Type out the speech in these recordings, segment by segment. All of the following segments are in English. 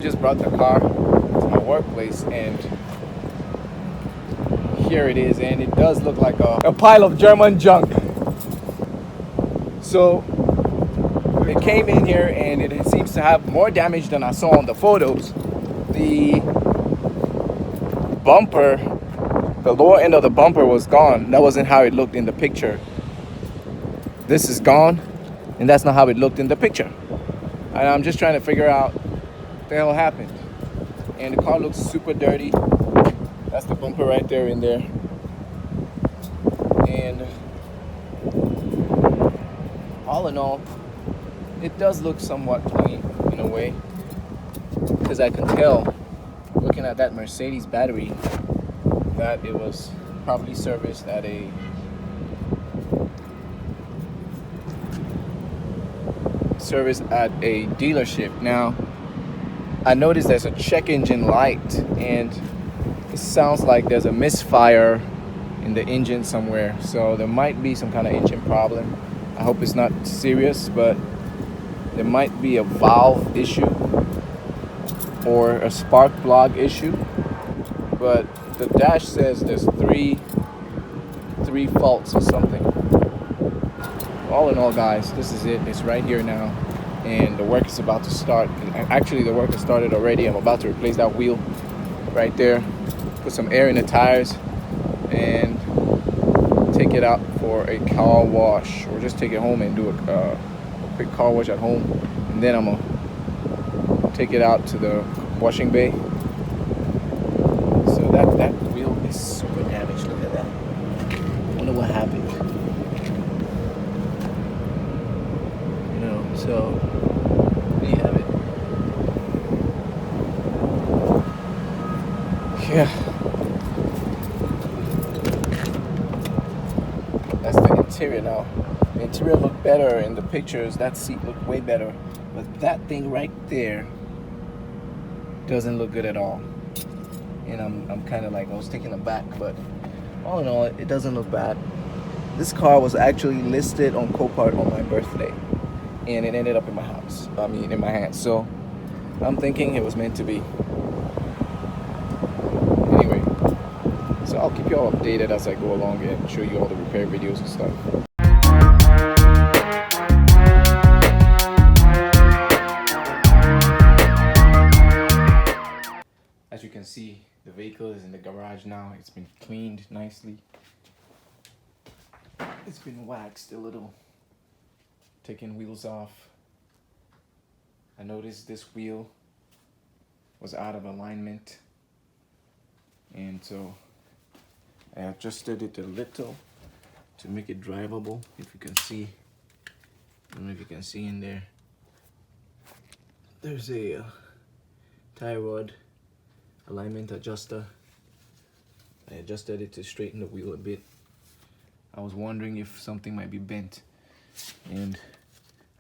Just brought the car to my workplace, and here it is, and it does look like a pile of German junk. So it came in here, and it seems to have more damage than I saw on the photos. The bumper, the lower end of the bumper was gone. That wasn't how it looked in the picture. This is gone, and that's not how it looked in the picture. And I'm just trying to figure out what the hell happened. And the car looks super dirty. That's the bumper right there in there. And all in all, it does look somewhat clean in a way, because I can tell, looking at that Mercedes battery, that it was probably serviced at a dealership. Now, I noticed there's a check engine light, and it sounds like there's a misfire in the engine somewhere, so there might be some kind of engine problem. I hope it's not serious, but there might be a valve issue or a spark plug issue. But the dash says there's three faults or something. All in all, guys, this is it. It's right here now, and the work is about to start. Actually, the work has started already. I'm about to replace that wheel right there, put some air in the tires, and take it out for a car wash, or just take it home and do a quick car wash at home, and then I'm gonna take it out to the washing bay. So that wheel is super damaged. Look at that. I wonder what happened. You know, so there you have it. Yeah. That's the interior now. The interior looked better in the pictures. That seat looked way better. But that thing right there doesn't look good at all. And I'm kind of like, I was taken aback, but all in all, it doesn't look bad. This car was actually listed on Copart on my birthday, and it ended up in my house. In my hands. So I'm thinking it was meant to be. Anyway, so I'll keep you all updated as I go along and show you all the repair videos and stuff. As you can see, the vehicle is in the garage now. It's been cleaned nicely. It's been waxed a little. Taking wheels off. I noticed this wheel was out of alignment, and so I adjusted it a little to make it drivable. If you can see, I don't know if you can see in there, there's a tie rod alignment adjuster. I adjusted it to straighten the wheel a bit. I was wondering if something might be bent, and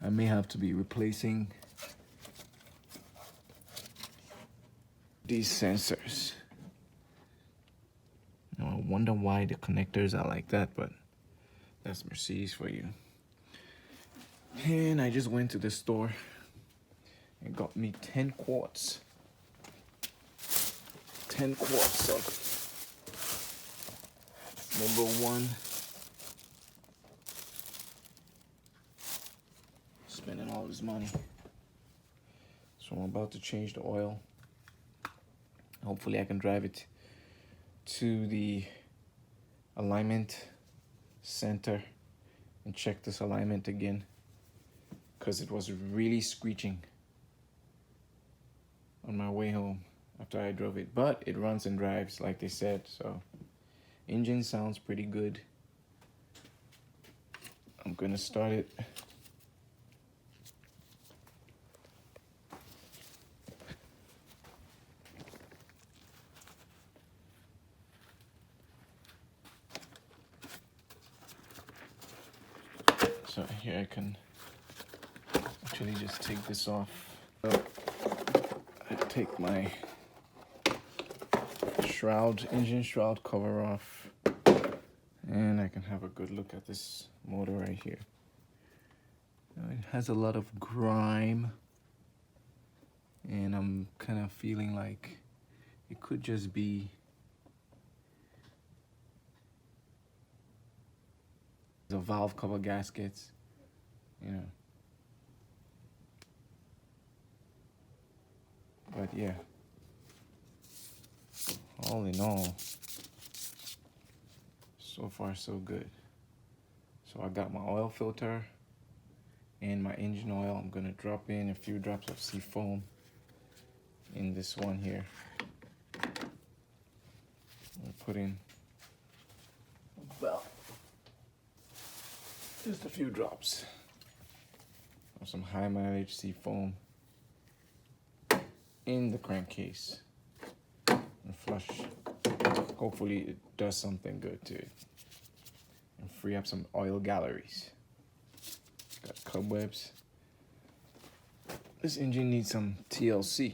I may have to be replacing these sensors. Now, I wonder why the connectors are like that, but that's Mercedes for you. And I just went to the store and got me 10 quarts. 10 quarts of #1. Spending all this money. So I'm about to change the oil. Hopefully I can drive it to the alignment center and check this alignment again, because it was really screeching on my way home after I drove it. But it runs and drives like they said, so engine sounds pretty good. I'm gonna start it. So here I can actually just take this off. So I take my engine shroud cover off, and I can have a good look at this motor right here. Now, it has a lot of grime and I'm kind of feeling like it could just be the valve cover gaskets, you know. But yeah, all in all, so far so good. So I got my oil filter and my engine oil. I'm gonna drop in a few drops of seafoam in this one here. I'll put in about just a few drops of some high mileage seafoam in the crankcase and flush. Hopefully it does something good to it and free up some oil galleries. Got cobwebs. This engine needs some TLC,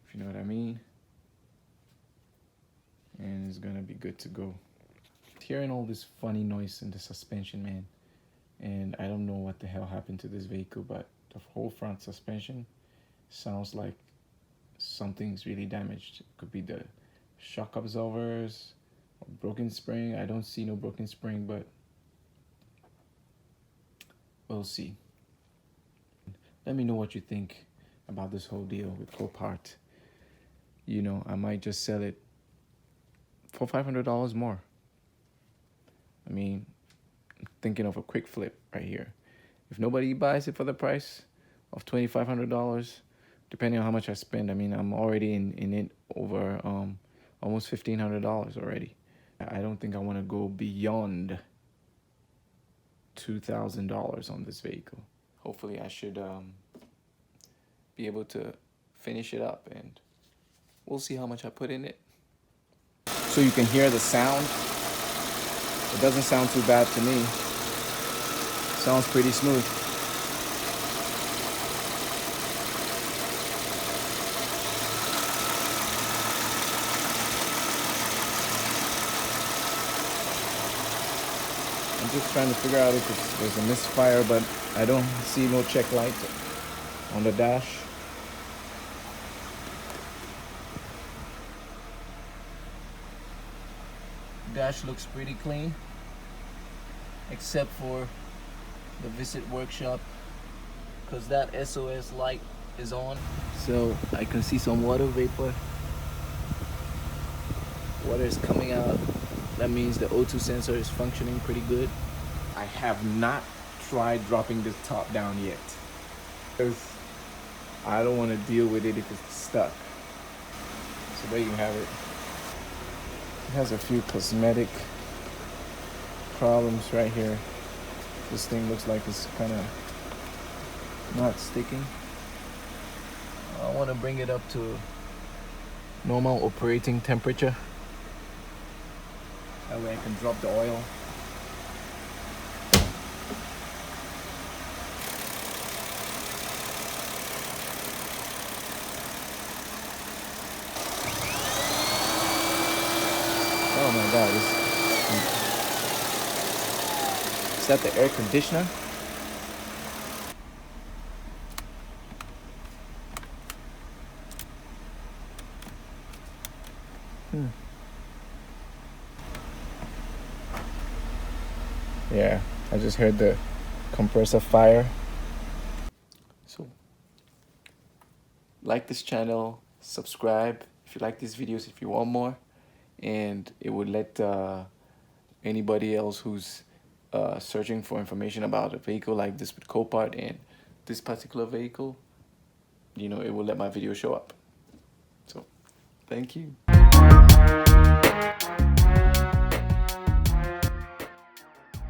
if you know what I mean, and it's gonna be good to go. Hearing all this funny noise in the suspension, man, and I don't know what the hell happened to this vehicle, but the whole front suspension sounds like something's really damaged. It could be the shock absorbers or broken spring. I don't see no broken spring, but we'll see. Let me know what you think about this whole deal with Copart. You know, I might just sell it for $500 more. I mean, I'm thinking of a quick flip right here. If nobody buys it for the price of $2,500, depending on how much I spend, I mean, I'm already in it over almost $1,500 already. I don't think I want to go beyond $2,000 on this vehicle. Hopefully I should be able to finish it up, and we'll see how much I put in it. So you can hear the sound. It doesn't sound too bad to me. Sounds pretty smooth. I'm just trying to figure out if there's a misfire, but I don't see no check light on the dash. Dash looks pretty clean, except for the visit workshop, because that SOS light is on. So I can see some water vapor. Water is coming out. That means the O2 sensor is functioning pretty good. I have not tried dropping the top down yet, because I don't want to deal with it if it's stuck. So there you have it. It has a few cosmetic problems right here. This thing looks like it's kind of not sticking. I want to bring it up to normal operating temperature. That way I can drop the oil. Oh my God, is that the air conditioner? Yeah, I just heard the compressor fire. So, like this channel, subscribe if you like these videos, if you want more, and it would let anybody else who's searching for information about a vehicle like this with Copart and this particular vehicle, you know, it will let my video show up. So, thank you.